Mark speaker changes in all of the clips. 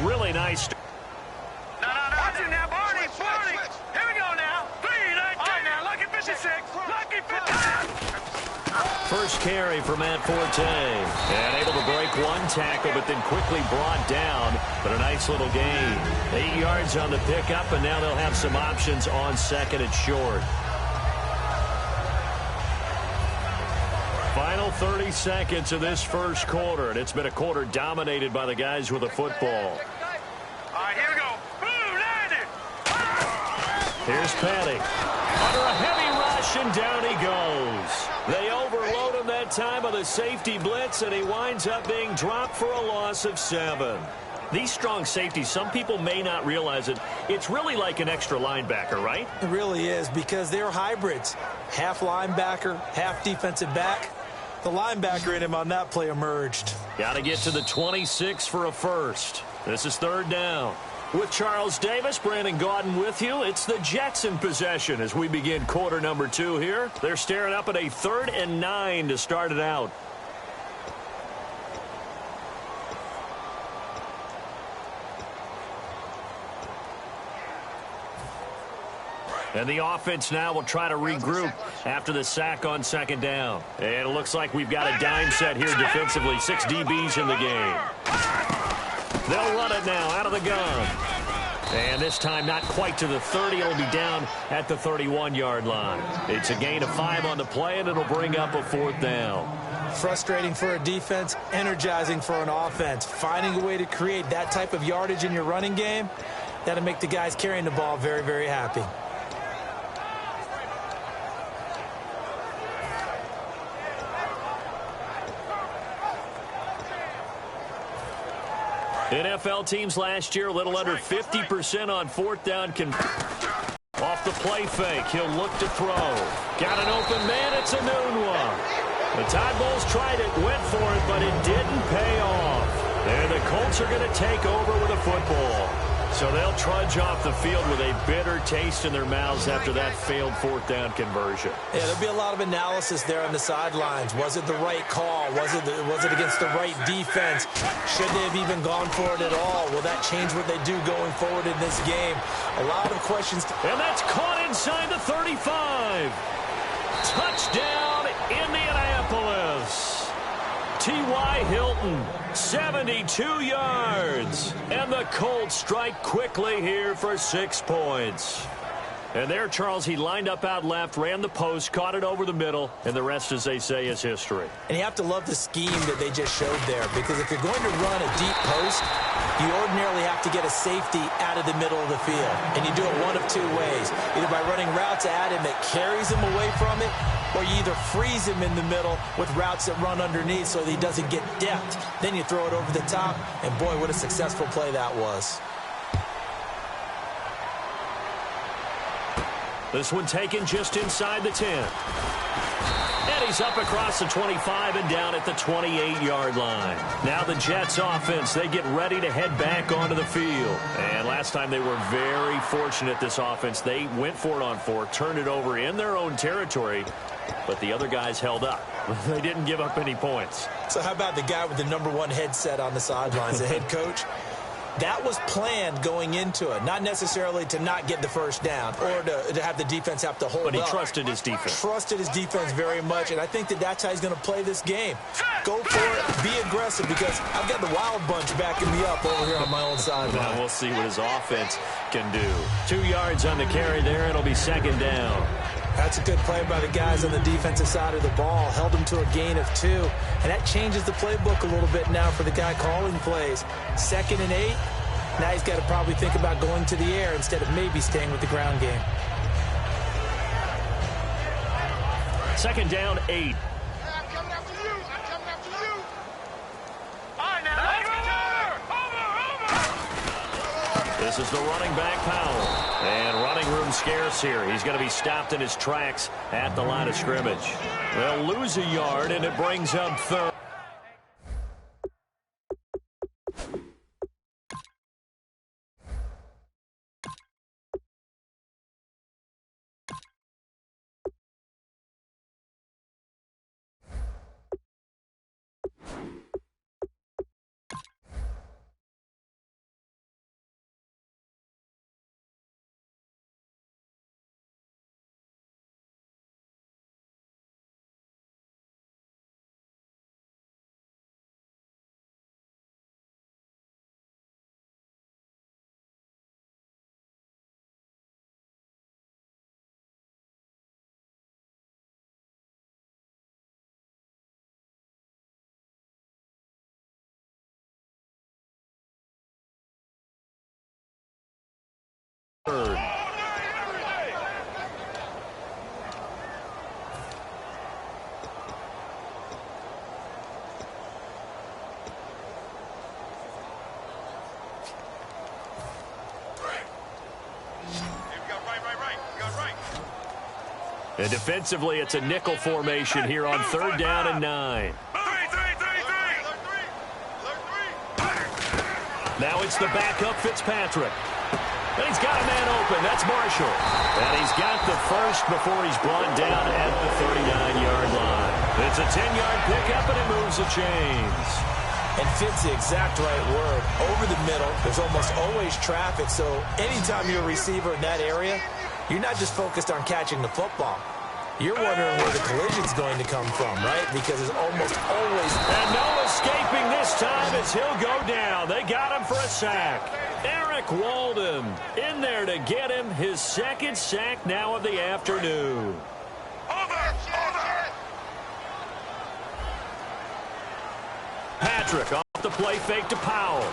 Speaker 1: Really nice.
Speaker 2: No. Watch it now, Barney. Here we go now. 3, 19. All right, now, lucky 56. Lucky 56.
Speaker 1: First carry for Matt Forte. And able to break one tackle, but then quickly brought down. But a nice little gain. 8 yards on the pickup, and now they'll have some options on second and short. Final 30 seconds of this first quarter, and it's been a quarter dominated by the guys with the football.
Speaker 2: All right, here we go. Boom, landed.
Speaker 1: Here's Petty. Under a heavy rush, and down he goes. They overload him that time with a safety blitz, and he winds up being dropped for a loss of 7. These strong safeties, some people may not realize it. It's really like an extra linebacker, right?
Speaker 3: It really is, because they're hybrids. Half linebacker, half defensive back. The linebacker in him on that play emerged.
Speaker 1: Got to get to the 26 for a first. This is third down. With Charles Davis, Brandon Gaudin with you. It's the Jets in possession as we begin quarter number 2 here. They're staring up at a 3rd and 9 to start it out. And the offense now will try to regroup after the sack on second down. And it looks like we've got a dime set here defensively. 6 DBs in the game. They'll run it now out of the gun. And this time not quite to the 30. It'll be down at the 31-yard line. It's a gain of 5 on the play, and it'll bring up a 4th down.
Speaker 3: Frustrating for a defense, energizing for an offense. Finding a way to create that type of yardage in your running game, that'll make the guys carrying the ball very, very happy.
Speaker 1: NFL teams last year a little under 50% on 4th down. Off the play fake, he'll look to throw. Got an open man, it's a noon one. The Tide Bulls tried it, went for it, but it didn't pay off. And the Colts are going to take over with a football. So they'll trudge off the field with a bitter taste in their mouths after that failed 4th down conversion.
Speaker 3: Yeah, there'll be a lot of analysis there on the sidelines. Was it the right call? Was it against the right defense? Should they have even gone for it at all? Will that change what they do going forward in this game? A lot of questions.
Speaker 1: And that's caught inside the 35. Touchdown, Indianapolis. T.Y. Hilton, 72 yards. And the Colts strike quickly here for 6 points. And there, Charles, he lined up out left, ran the post, caught it over the middle, and the rest, as they say, is history.
Speaker 3: And you have to love the scheme that they just showed there, because if you're going to run a deep post, you ordinarily have to get a safety out of the middle of the field. And you do it one of 2 ways, either by running routes at him that carries him away from it, or you either freeze him in the middle with routes that run underneath so that he doesn't get depth. Then you throw it over the top, and boy, what a successful play that was.
Speaker 1: This one taken just inside the 10. And he's up across the 25 and down at the 28-yard line. Now the Jets offense, they get ready to head back onto the field. And last time they were very fortunate, this offense. They went for it on 4, turned it over in their own territory, but the other guys held up. They didn't give up any points.
Speaker 3: So how about the guy with the #1 headset on the sidelines, the head coach? That was planned going into it, not necessarily to not get the first down or to have the defense have to hold up.
Speaker 1: But he trusted his defense.
Speaker 3: Trusted his defense very much, and I think that's how he's going to play this game. Go for it, be aggressive, because I've got the wild bunch backing me up over here on my own sideline.
Speaker 1: Now we'll see what his offense can do. 2 yards on the carry there, it'll be 2nd down.
Speaker 3: That's a good play by the guys on the defensive side of the ball. Held them to a gain of 2. And that changes the playbook a little bit now for the guy calling plays. 2nd and 8. Now he's got to probably think about going to the air instead of maybe staying with the ground game.
Speaker 1: 2nd down, 8.
Speaker 2: I'm coming after you. I'm coming after you. All right, now. Over.
Speaker 1: This is the running back, Powell. And running room scarce here. He's going to be stopped in his tracks at the line of scrimmage. They'll lose a yard, and it brings up 3rd. third. And defensively, it's a nickel formation here on 3rd down and 9. Now it's the backup Fitzpatrick. And he's got a man open. That's Marshall. And he's got the first before he's brought down at the 39-yard line. It's a 10-yard pickup, and it moves the chains.
Speaker 3: And Fitz, the exact right word. Over the middle, there's almost always traffic. So anytime you're a receiver in that area, you're not just focused on catching the football. You're wondering where the collision's going to come from, right? Because there's almost always...
Speaker 1: And no escaping this time as he'll go down. They got him for a sack. Eric Walden in there to get him his 2nd sack now of the afternoon. Patrick off the play fake to Powell.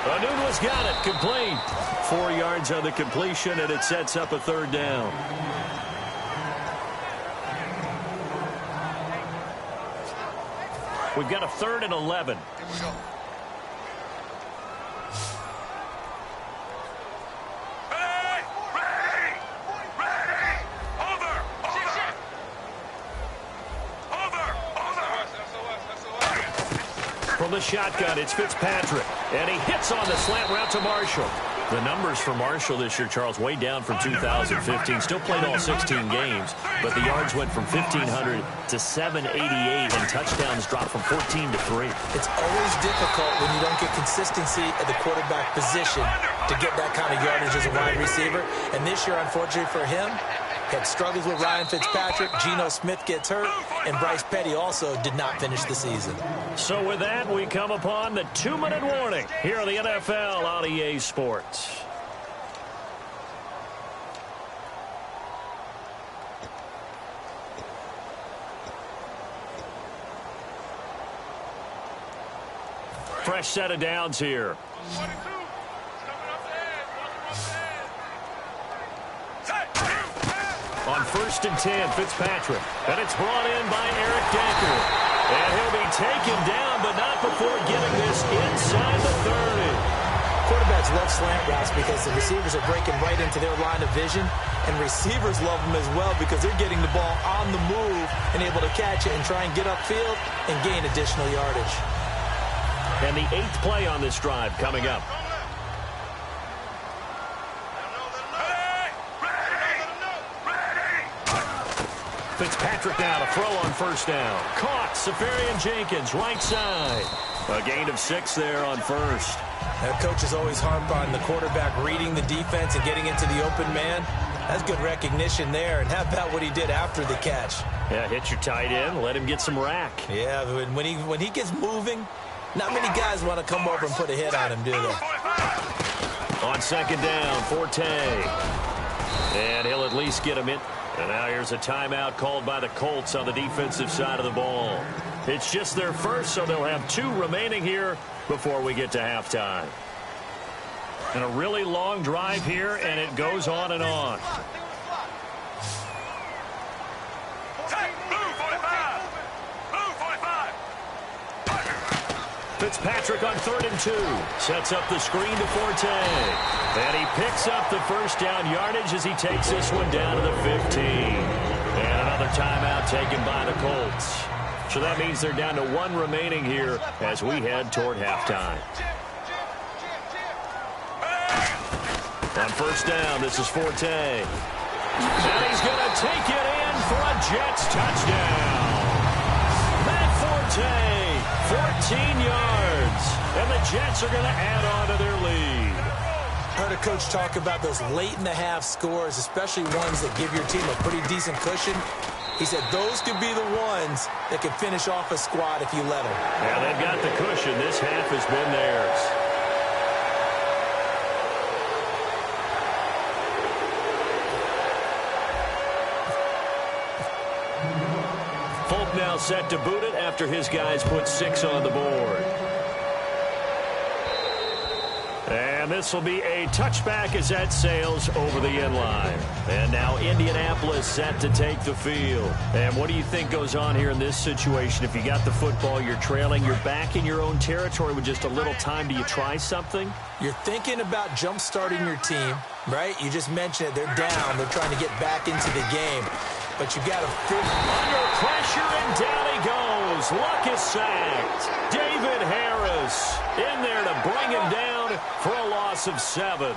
Speaker 1: Anunua's got it. Complete. 4 yards on the completion, and it sets up a 3rd down. We've got a 3rd and 11. From the shotgun, it's Fitzpatrick. And he hits on the slant route to Marshall. The numbers for Marshall this year, Charles, way down from 2015. Still played all 16 games, but the yards went from 1,500 to 788, and touchdowns dropped from 14 to 3.
Speaker 3: It's always difficult when you don't get consistency at the quarterback position to get that kind of yardage as a wide receiver. And this year, unfortunately for him, had struggles with Ryan Fitzpatrick. Geno Smith gets hurt, and Bryce Petty also did not finish the season.
Speaker 1: So with that, we come upon the 2-minute warning here on the NFL on EA Sports. Fresh set of downs here. On 1st and 10, Fitzpatrick. And it's brought in by Eric Decker. And he'll be taken down, but not before getting this inside the 30.
Speaker 3: Quarterbacks love slant routes because the receivers are breaking right into their line of vision. And receivers love them as well because they're getting the ball on the move and able to catch it and try and get upfield and gain additional yardage.
Speaker 1: And the 8th play on this drive coming up. Fitzpatrick now to throw on 1st down. Caught. Safarian Jenkins, right side. A gain of 6 there on 1st.
Speaker 3: Now, coaches always harp on the quarterback reading the defense and getting into the open man. That's good recognition there. And how about what he did after the catch?
Speaker 1: Yeah, hit your tight end. Let him get some rack.
Speaker 3: Yeah, when he gets moving, not many guys want to come over and put a hit on him, do they?
Speaker 1: On 2nd down, Forte. And he'll at least get him in. And now here's a timeout called by the Colts on the defensive side of the ball. It's just their first, so they'll have 2 remaining here before we get to halftime. And a really long drive here, and it goes on and on. Fitzpatrick on 3rd and 2. Sets up the screen to Forte. And he picks up the 1st down yardage as he takes this one down to the 15. And another timeout taken by the Colts. So that means they're down to 1 remaining here as we head toward halftime. On 1st down, this is Forte. And he's going to take it in for a Jets touchdown. Matt Forte, 14 yards. And the Jets are going to add on to their lead.
Speaker 3: Heard a coach talk about those late-in-the-half scores, especially ones that give your team a pretty decent cushion. He said those could be the ones that can finish off a squad if you let them.
Speaker 1: Yeah, they've got the cushion. This half has been theirs. Folk now set to boot it after his guys put 6 on the board. And And this will be a touchback as that sails over the end line. And now Indianapolis set to take the field. And what do you think goes on here in this situation? If you got the football, you're trailing, you're back in your own territory with just a little time. Do you try something?
Speaker 3: You're thinking about jump-starting your team, right? You just mentioned it. They're down. They're trying to get back into the game. But you got to figure.
Speaker 1: Under pressure, and down he goes. Luck is sacked. David Harris in there to bring him down for a loss of 7.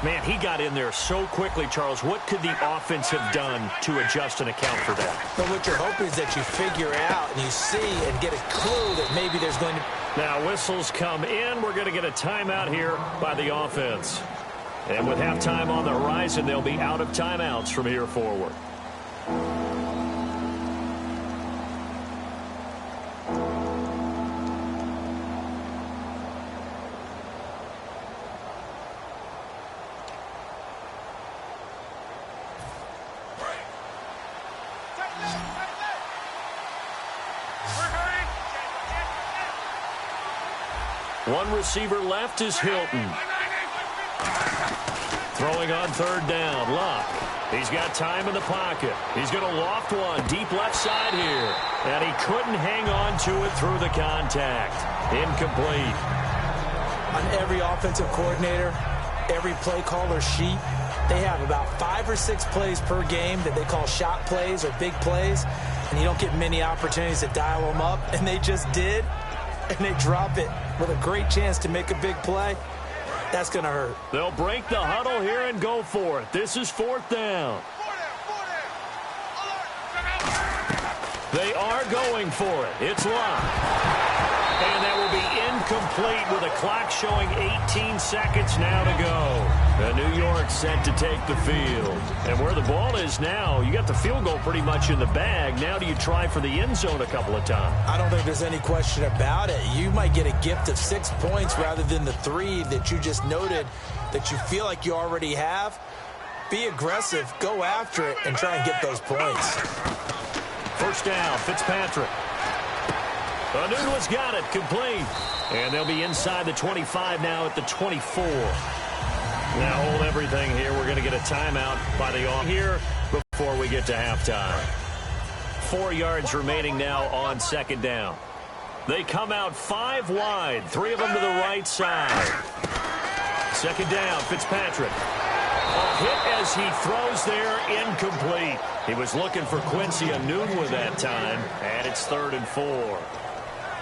Speaker 1: Man, he got in there so quickly, Charles. What could the offense have done to adjust and account for that?
Speaker 3: But what you're hoping is that you figure out and you see and get a clue that maybe there's going to.
Speaker 1: Now whistles come in. We're going to get a timeout here by the offense. And with halftime on the horizon, they'll be out of timeouts from here forward. One receiver left is Hilton. Throwing on third down, Luck. He's got time in the pocket. He's going to loft one deep left side here. And he couldn't hang on to it through the contact. Incomplete.
Speaker 3: On every offensive coordinator, every play caller sheet, they have about 5 or 6 plays per game that they call shot plays or big plays. And you don't get many opportunities to dial them up. And they just did. And they drop it with a great chance to make a big play. That's going to hurt.
Speaker 1: They'll break the huddle here and go for it. This is 4th down. They are going for it. It's Luck. And that will be incomplete with a clock showing 18 seconds now to go. And New York set to take the field. And where the ball is now, you got the field goal pretty much in the bag. Now do you try for the end zone a couple of times?
Speaker 3: I don't think there's any question about it. You might get a gift of 6 points rather than the 3 that you just noted that you feel like you already have. Be aggressive, go after it, and try and get those points.
Speaker 1: First down, Fitzpatrick. Anunua's got it, complete. And they'll be inside the 25 now at the 24. Now hold everything here. We're going to get a timeout by the off here before we get to halftime. 4 yards remaining now on second down. They come out 5 wide, 3 of them to the right side. Second down, Fitzpatrick. A hit as he throws there, incomplete. He was looking for Quincy Enunwa that time, and it's 3rd and 4.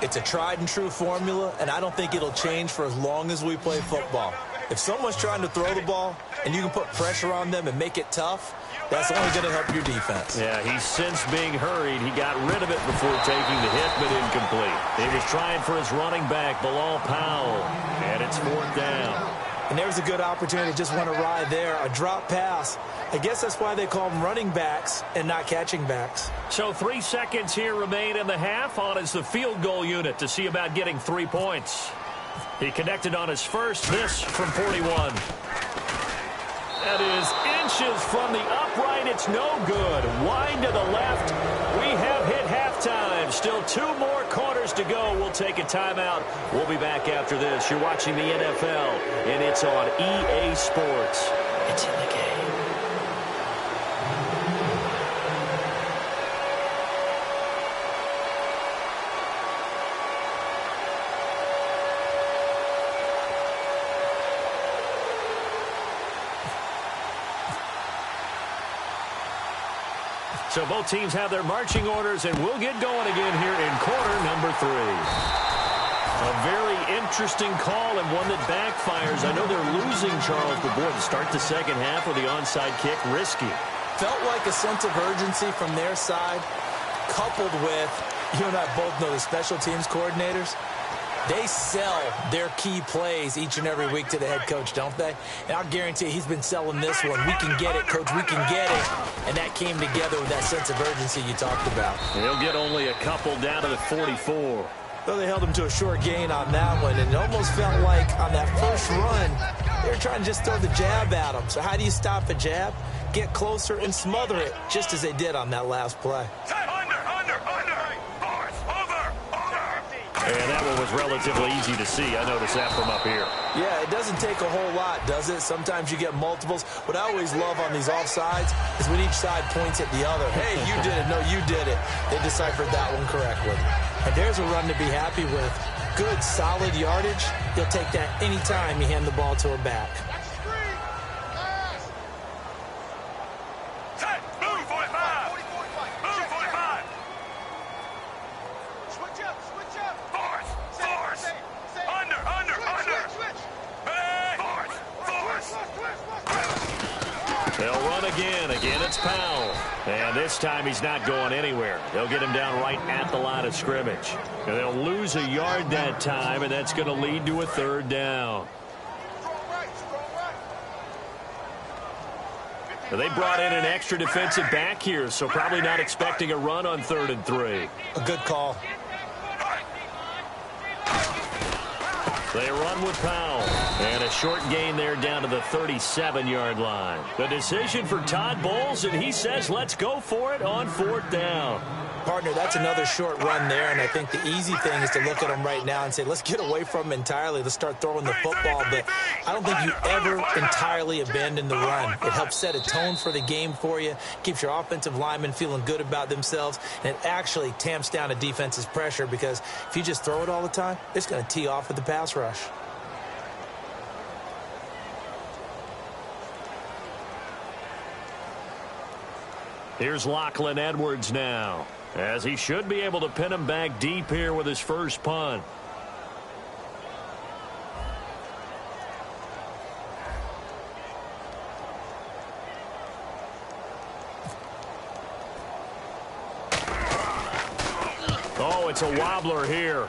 Speaker 3: It's a tried-and-true formula, and I don't think it'll change for as long as we play football. If someone's trying to throw the ball and you can put pressure on them and make it tough, that's only going to help your defense.
Speaker 1: Yeah, he's since being hurried. He got rid of it before taking the hit, but incomplete. He was trying for his running back, Bilal Powell, and it's 4th down.
Speaker 3: And there's a good opportunity to just want to ride there, a drop pass. I guess that's why they call them running backs and not catching backs.
Speaker 1: So 3 seconds here remain in the half. On is the field goal unit to see about getting 3 points. He connected on his first, this from 41. That is inches from the upright. It's no good. Wide to the left. We have hit halftime. Still 2 more quarters to go. We'll take a timeout. We'll be back after this. You're watching the NFL, and it's on EA Sports. It's in the game. So both teams have their marching orders, and we'll get going again here in quarter number 3. A very interesting call and one that backfires. I know they're losing, Charles, but boy, to start the second half with the onside kick, risky.
Speaker 3: Felt like a sense of urgency from their side, coupled with, you and I both know the special teams coordinators. They sell their key plays each and every week to the head coach, don't they? And I'll guarantee he's been selling this one. We can get it, coach, we can get it. And that came together with that sense of urgency you talked about.
Speaker 1: He'll get only a couple down to the 44.
Speaker 3: Though they held him to a short gain on that one, and it almost felt like on that first run, they were trying to just throw the jab at him. So how do you stop a jab? Get closer and smother it, just as they did on that last play.
Speaker 1: And that one was relatively easy to see. I noticed that from up here.
Speaker 3: Yeah, it doesn't take a whole lot, does it? Sometimes you get multiples. What I always love on these offsides is when each side points at the other. Hey, you did it. No, you did it. They deciphered that one correctly. And there's a run to be happy with. Good, solid yardage. You'll take that anytime you hand the ball to a back.
Speaker 1: They'll run again. Again, it's Powell. And this time he's not going anywhere. They'll get him down right at the line of scrimmage. And they'll lose a yard that time, and that's going to lead to a third down. They brought in an extra defensive back here, so probably not expecting a run on 3rd and 3.
Speaker 3: A good call.
Speaker 1: They run with Powell. And a short gain there down to the 37-yard line. The decision for Todd Bowles, and he says let's go for it on 4th down.
Speaker 3: Partner, that's another short run there, and I think the easy thing is to look at him right now and say, let's get away from him entirely. Let's start throwing the football, but I don't think you ever entirely abandon the run. It helps set a tone for the game for you, keeps your offensive linemen feeling good about themselves, and it actually tamps down a defense's pressure because if you just throw it all the time, it's going to tee off with the pass rush.
Speaker 1: Here's Lachlan Edwards now, as he should be able to pin him back deep here with his first punt. Oh, it's a wobbler here.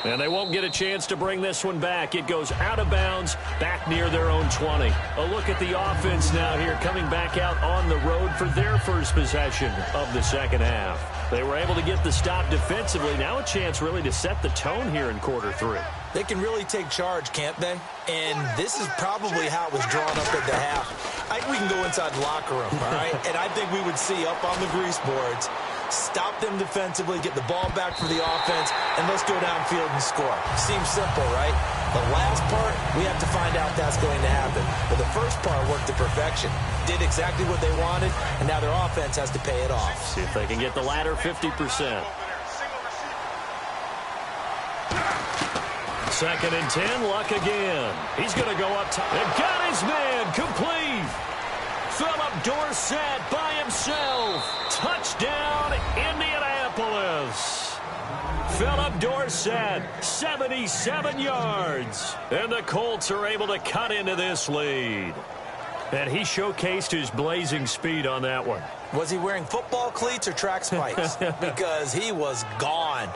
Speaker 1: And they won't get a chance to bring this one back. It goes out of bounds, back near their own 20. A look at the offense now here, coming back out on the road for their first possession of the second half. They were able to get the stop defensively. Now a chance really to set the tone here in quarter 3.
Speaker 3: They can really take charge, can't they? And this is probably how it was drawn up at the half. I think we can go inside the locker room, all right? And I think we would see up on the grease boards, stop them defensively, get the ball back for the offense, and let's go downfield and score. Seems simple, right? The last part, we have to find out that's going to happen. But the first part worked to perfection. Did exactly what they wanted, and now their offense has to pay it off.
Speaker 1: See if they can get the latter 50%. 2nd and 10, Luck again. He's going to go up top. And got his man complete. Philip Dorsett by himself. Touchdown, Indianapolis. Philip Dorsett, 77 yards. And the Colts are able to cut into this lead. And he showcased his blazing speed on that one.
Speaker 3: Was he wearing football cleats or track spikes? Because he was gone.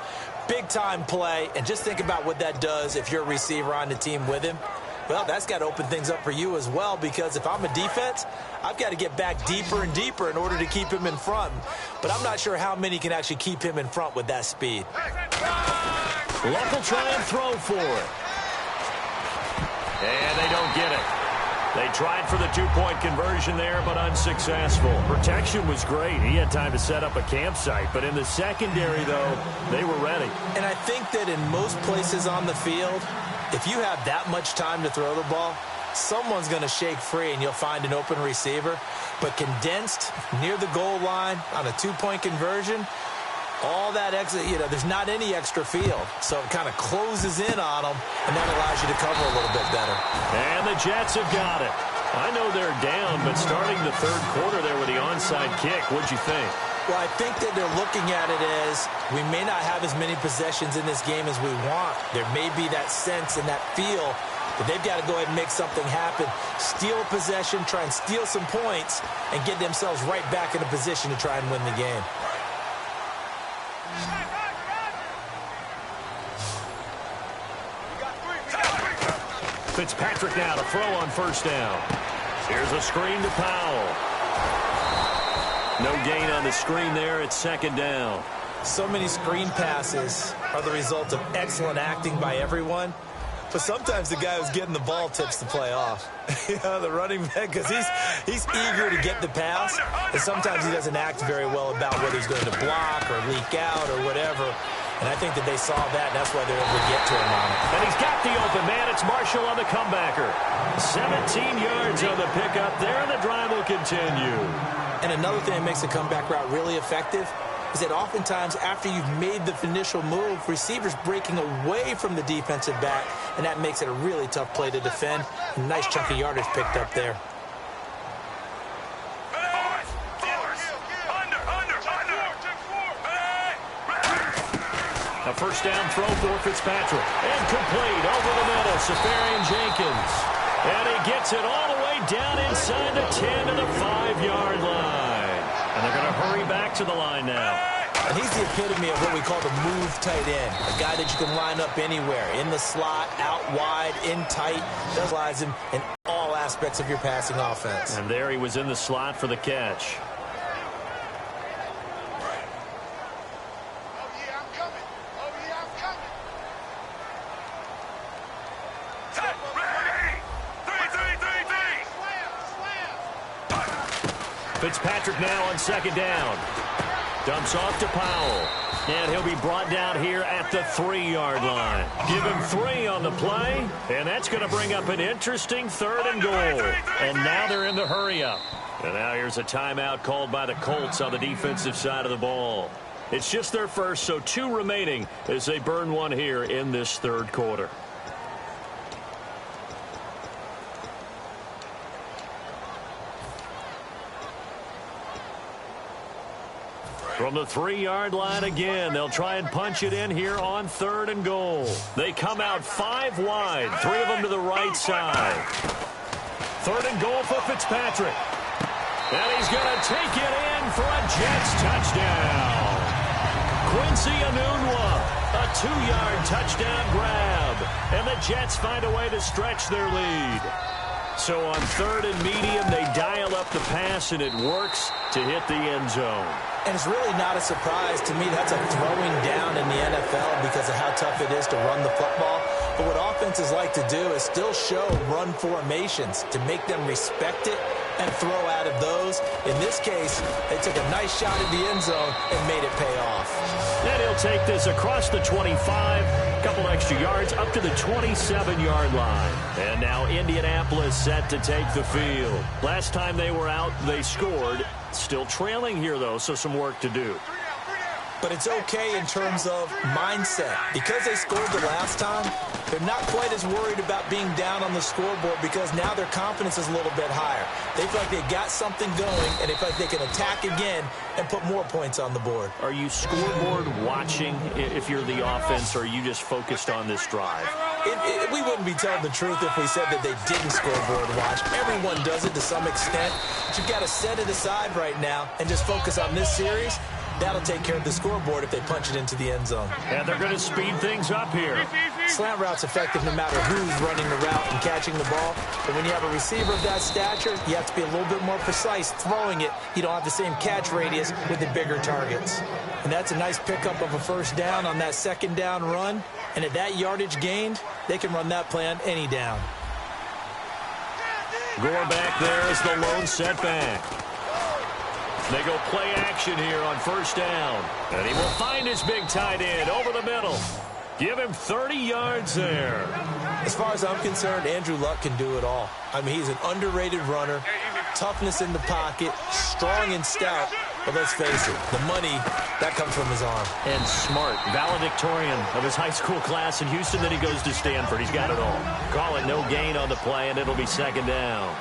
Speaker 3: Big-time play. And just think about what that does if you're a receiver on the team with him. Well, that's got to open things up for you as well, because if I'm a defense, I've got to get back deeper and deeper in order to keep him in front. But I'm not sure how many can actually keep him in front with that speed.
Speaker 1: Luck will try and throw for it. And they don't get it. They tried for the 2-point conversion there, but unsuccessful. Protection was great. He had time to set up a campsite. But in the secondary, though, they were ready.
Speaker 3: And I think that in most places on the field, if you have that much time to throw the ball, someone's going to shake free and you'll find an open receiver. But condensed near the goal line on a 2-point conversion, all that extra, there's not any extra field. So it kind of closes in on them, and that allows you to cover a little bit better.
Speaker 1: And the Jets have got it. I know they're down, but starting the 3rd quarter there with the onside kick, what'd you think?
Speaker 3: Well, I think that they're looking at it as we may not have as many possessions in this game as we want. There may be that sense and that feel that they've got to go ahead and make something happen. Steal a possession, try and steal some points, and get themselves right back in a position to try and win the game.
Speaker 1: Fitzpatrick now to throw on 1st down. Here's a screen to Powell. No gain on the screen there. It's 2nd down.
Speaker 3: So many screen passes are the result of excellent acting by everyone. But sometimes the guy who's getting the ball tips the play off. The running back, because he's eager to get the pass. And sometimes he doesn't act very well about whether he's going to block or leak out or whatever. And I think that they saw that, and that's why they're able to get to him on it.
Speaker 1: And he's got the open man. It's Marshall on the comebacker. 17 yards on the pickup there, and the drive will continue.
Speaker 3: And another thing that makes the comeback route really effective is that oftentimes after you've made the initial move, receivers breaking away from the defensive back, and that makes it a really tough play to defend. A nice chunk of yardage picked up there.
Speaker 1: A first down throw for Fitzpatrick. Incomplete over the middle. Safarian Jenkins. And he gets it all the way down inside the 10 to the 5-yard line. And they're going to hurry back to the line now.
Speaker 3: And he's the epitome of what we call the move tight end. A guy that you can line up anywhere. In the slot, out wide, in tight. Does utilize him in all aspects of your passing offense.
Speaker 1: And there he was in the slot for the catch. Fitzpatrick now on second down. Dumps off to Powell. And he'll be brought down here at the 3-yard line. Give him 3 on the play. And that's going to bring up an interesting 3rd and goal. And now they're in the hurry-up. And now here's a timeout called by the Colts on the defensive side of the ball. It's just their first, so 2 remaining as they burn one here in this 3rd quarter. From the 3-yard line again, they'll try and punch it in here on 3rd and goal. They come out 5 wide, 3 of them to the right side. 3rd and goal for Fitzpatrick. And he's going to take it in for a Jets touchdown. Quincy Enunwa, a 2-yard touchdown grab. And the Jets find a way to stretch their lead. So on 3rd and medium, they dial up the pass, and it works to hit the end zone.
Speaker 3: And it's really not a surprise to me. That's a throwing down in the NFL because of how tough it is to run the football. But what offenses like to do is still show run formations to make them respect it and throw out of those. In this case, they took a nice shot at the end zone and made it pay off.
Speaker 1: And he'll take this across the 25, a couple extra yards up to the 27-yard line. And now Indianapolis set to take the field. Last time they were out, they scored. Still trailing here, though, so some work to do.
Speaker 3: But it's okay in terms of mindset. Because they scored the last time, they're not quite as worried about being down on the scoreboard because now their confidence is a little bit higher. They feel like they've got something going, and they feel like they can attack again and put more points on the board.
Speaker 1: Are you scoreboard watching if you're the offense, or are you just focused on this drive?
Speaker 3: We wouldn't be telling the truth if we said that they didn't scoreboard watch. Everyone does it to some extent. But you've got to set it aside right now and just focus on this series. That'll take care of the scoreboard if they punch it into the end zone.
Speaker 1: And they're going to speed things up here.
Speaker 3: Slant route's effective no matter who's running the route and catching the ball. But when you have a receiver of that stature, you have to be a little bit more precise throwing it. You don't have the same catch radius with the bigger targets. And that's a nice pickup of a first down on that second down run. And at that yardage gained, they can run that play on any down.
Speaker 1: Gore back there is the lone setback. They go play action here on first down. And he will find his big tight end over the middle. Give him 30 yards there.
Speaker 3: As far as I'm concerned, Andrew Luck can do it all. I mean, he's an underrated runner, toughness in the pocket, strong and stout. But let's face it, the money, that comes from his arm.
Speaker 1: And smart, valedictorian of his high school class in Houston. Then he goes to Stanford. He's got it all. Call it no gain on the play, and it'll be second down.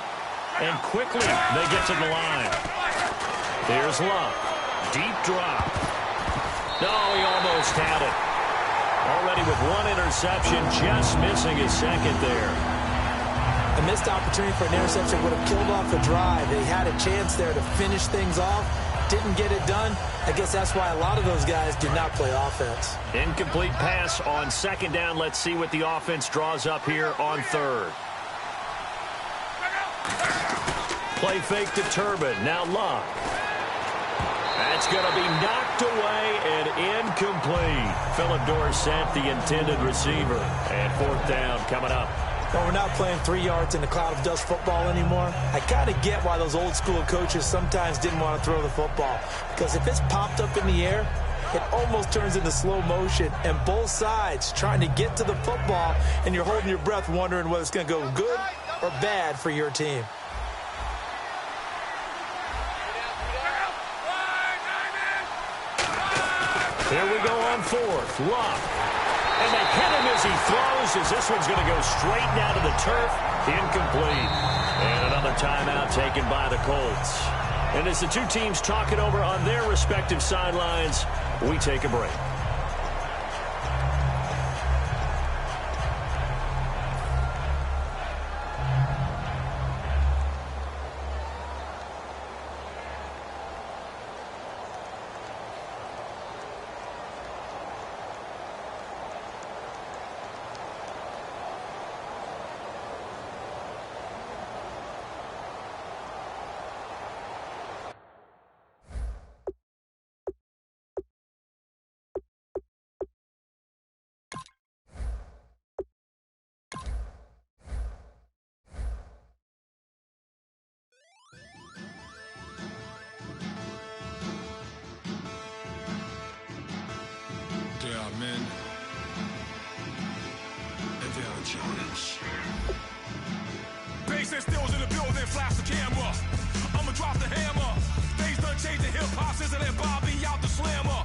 Speaker 1: And quickly, they get to the line. Here's Luck. Deep drop. No, he almost had it. Already with one interception, just missing his second there.
Speaker 3: A missed opportunity for an interception would have killed off the drive. They had a chance there to finish things off. Didn't get it done. I guess that's why a lot of those guys do not play offense.
Speaker 1: Incomplete pass on second down. Let's see what the offense draws up here on third. Play fake to Turbin. Now Luck. That's going to be knocked away and incomplete. Philip Dorsett, the intended receiver. And fourth down coming up.
Speaker 3: Well, we're not playing 3 yards in a cloud of dust football anymore. I kind of get why those old school coaches sometimes didn't want to throw the football. Because if it's popped up in the air, it almost turns into slow motion, and both sides trying to get to the football, and you're holding your breath wondering whether it's going to go good or bad for your team.
Speaker 1: Here we go on fourth. Luck. And they hit him as he throws, as this one's going to go straight down to the turf. Incomplete. And another timeout taken by the Colts. And as the two teams talk it over on their respective sidelines, we take a break.
Speaker 4: Bass stills in the building, flash the camera. I'ma drop the hammer. Things done changed, the hip hop sizzle and Bobby out the slammer.